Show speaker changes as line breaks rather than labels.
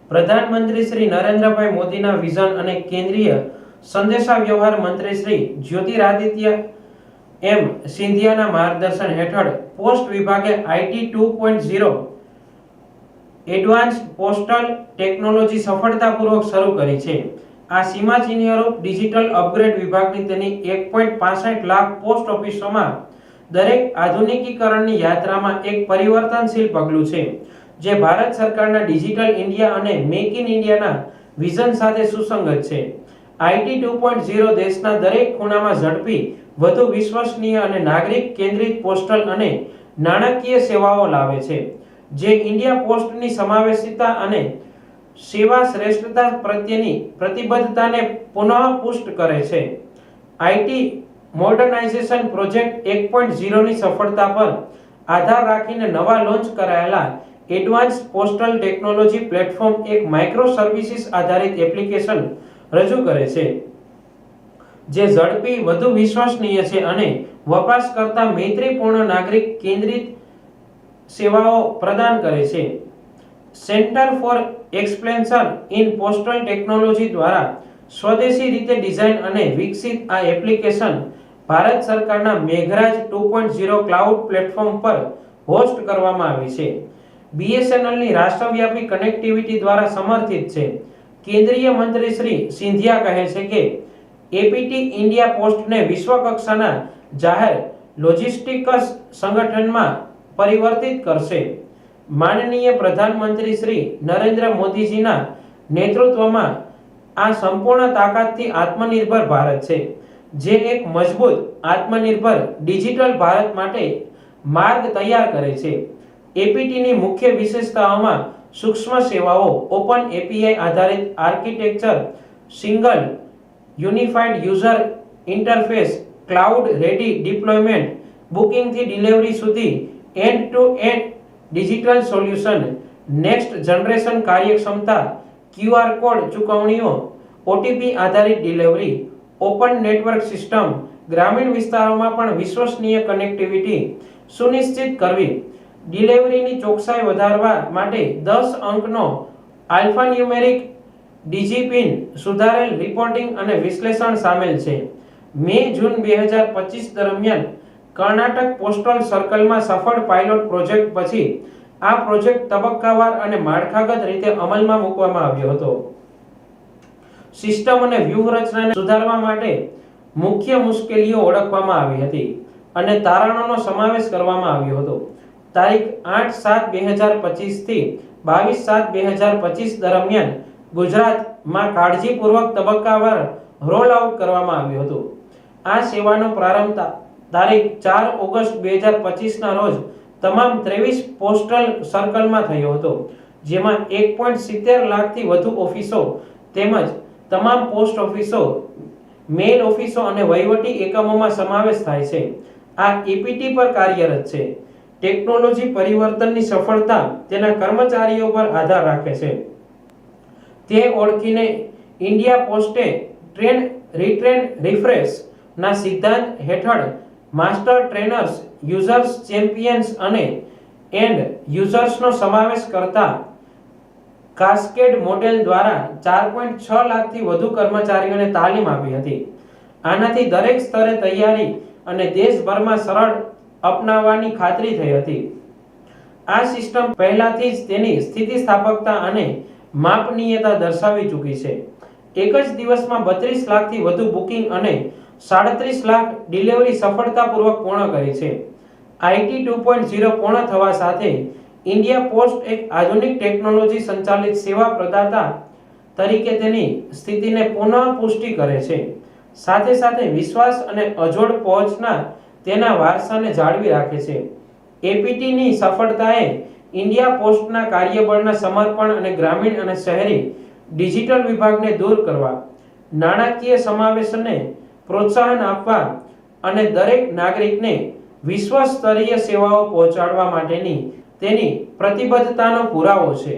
પ્રધાનમંત્રી શ્રી નરેન્દ્રભાઈ મોદીના વિઝન અને કેન્દ્રીય સંદેશા વ્યવહાર મંત્રી શ્રી જ્યોતિરાદિત્ય એમ સિંધિયાના માર્ગદર્શન હેઠળ પોસ્ટ વિભાગે આઈટી 2.0 એડવાન્સ્ડ પોસ્ટલ ટેકનોલોજી સફળતાપૂર્વક શરૂ કરી છે। આ સીમાચિહ્નરૂપ ડિજિટલ અપગ્રેડ વિભાગની તેની 1.65 લાખ પોસ્ટ ઓફિસોમાં દરેક આધુનિકીકરણની યાત્રામાં એક પરિવર્તનશીલ પગલું છે, જે ભારત સરકારના ડિજિટલ ઇન્ડિયા અને મેક ઇન ઇન્ડિયાના વિઝન સાથે સુસંગત છે। આઈટી 2.0 દેશના દરેક ખૂણામાં ઝડપી, વધુ વિશ્વસનીય અને નાગરિક કેન્દ્રિત પોસ્ટલ અને નાણાકીય સેવાઓ લાવે છે, જે ઇન્ડિયા પોસ્ટની સમાવેશિતા અને સેવા શ્રેષ્ઠતા પ્રત્યેની પ્રતિબદ્ધતાને પુનઃપુષ્ટ કરે છે। આઈટી મોડર્નાઇઝેશન પ્રોજેક્ટ 1.0 ની સફળતા પર આધાર રાખીને નવા લોન્ચ કરાયેલા એડવાન્સ પોસ્ટલ ટેકનોલોજી પ્લેટફોર્મ એક માઇક્રો સર્વિસીસ આધારિત એપ્લિકેશન રજૂ કરે છે, જે ઝડપી, વધુ વિશ્વસનીય છે અને વપરાશકર્તા મૈત્રીપૂર્ણ નાગરિક કેન્દ્રિત સેવાઓ પ્રદાન કરે છે। Centre for explanation in postal technology દ્વારા સ્વદેશી રીતે ડિઝાઇન અને વિકસિત આ એપ્લિકેશન ભારત સરકારના મેઘરાજ 2.0 ક્લાઉડ પ્લેટફોર્મ પર હોસ્ટ કરવામાં આવી છે। બીએસએનએલની રાષ્ટ્રવ્યાપી કનેક્ટિવિટી દ્વારા સમર્થિત છે। કેન્દ્રીય મંત્રી શ્રી સિંધિયા કહે છે કે એપીટી ઇન્ડિયા પોસ્ટને વિશ્વકક્ષાના જાહેર લોજિસ્ટિક્સ સંગઠનમાં પરિવર્તિત કરશે। માનનીય પ્રધાનમંત્રી શ્રી નરેન્દ્ર મોદીજીના નેતૃત્વમાં આ સંપૂર્ણ તાકાતથી આત્મનિર્ભર ભારત છે, જે એક મજબૂત, આત્મનિર્ભર ડિજિટલ ભારત માટે માર્ગ તૈયાર કરે છે। એપીટીની મુખ્ય વિશેષતાઓમાં સૂક્ષ્મ સેવાઓ, ઓપન એપીઆઈ આધારિત architecture, single unified user interface, cloud ready deployment, બુકિંગથી ડિલિવરી સુધી end to end digital solution, next generation કાર્યક્ષમતા, ક્યુઆર કોડ ચૂકવણીઓ, ઓટીપી આધારિત ડિલિવરી, ઓપન નેટવર્ક સિસ્ટમ, ગ્રામીણ વિસ્તારોમાં પણ વિશ્વસનીય કનેક્ટિવિટી સુનિશ્ચિત કરવી, ડિલિવરીની ચોકસાઈ વધારવા માટે 10 અંકનો આલ્ફાન્યુમેરિક ડિજીપિન, સુધારેલ રિપોર્ટિંગ અને વિશ્લેષણ સામેલ છે। મે-જૂન 2025 દરમિયાન કર્ણાટક પોસ્ટલ સર્કલમાં સફળ પાયલોટ પ્રોજેક્ટ પછી આ પ્રોજેક્ટ તબક્કાવાર અને માળખાગત રીતે અમલમાં મૂકવામાં આવ્યો હતો। સિસ્ટમ અને વ્યૂહરચનાને સુધારવા માટે મુખ્ય મુશ્કેલીઓ ઓળખવામાં આવી હતી અને તારણોનો સમાવેશ કરવામાં આવ્યો હતો। તારીખ 8/7/2025 થી 22/7/2025 દરમિયાન ગુજરાતમાં કાળજીપૂર્વક તબક્કાવાર રોલ આઉટ કરવામાં આવ્યું હતું। આ સેવાનો પ્રારંભ તારીખ 4 ઓગસ્ટ 2025 ના રોજ તમામ 23 પોસ્ટલ સર્કલમાં થયો હતો, જેમાં 1.70 લાખથી વધુ ઓફિસો તેમજ તમામ પોસ્ટ ઓફિસો, મેલ ઓફિસો અને વહીવટી એકમોમાં સમાવેશ થાય છે। આ એપીટી પર કાર્યરત છે। ટેકનોલોજી પરિવર્તનની સફળતા તેના કર્મચારીઓ પર આધાર રાખે છે, તે ઓળખીને ઇન્ડિયા પોસ્ટે ટ્રેન, રીટ્રેન, રિફ્રેશ ના સિદ્ધાંત હેઠળ માસ્ટર ટ્રેનર્સ, યુઝર્સ ચેમ્પિયન્સ અને એન્ડ યુઝર્સનો સમાવેશ કરતા કાસ્કેડ મોડેલ દ્વારા 4.6 લાખથી વધુ કર્મચારીઓને તાલીમ આપી હતી। આનાથી દરેક સ્તરે તૈયારી અને દેશભરમાં સરળ અપનાવવાની ખાતરી થઈ હતી। આ સિસ્ટમ પહેલાથી જ તેની સ્થિતિસ્થાપકતા અને માપનીયતા દર્શાવી ચૂકી છે। એક જ દિવસમાં 32 લાખથી વધુ બુકિંગ અને 37 લાખ ડિલિવરી સફળતાપૂર્વક પૂર્ણ કરી છે। આઈટી 2.0 પૂર્ણ થવા સાથે ઇન્ડિયા પોસ્ટ એક આધુનિક ટેકનોલોજી સંચાલિત સેવા પ્રદાતા તરીકે તેની સ્થિતિને પુનઃપુષ્ટિ કરે છે, સાથે સાથે વિશ્વાસ અને અજોડ પહોંચના તેના વારસાને જાળવી રાખે છે। એપીટીની સફળતાએ ઇન્ડિયા પોસ્ટના કાર્યબળના સમર્પણ અને ગ્રામીણ અને શહેરી ડિજિટલ વિભાગને દૂર કરવા, નાણાકીય સમાવેશને પ્રોત્સાહન આપવા અને દરેક નાગરિકને વિશ્વ સ્તરીય સેવાઓ પહોંચાડવા માટેની તેની પ્રતિબદ્ધતાનો પુરાવો છે।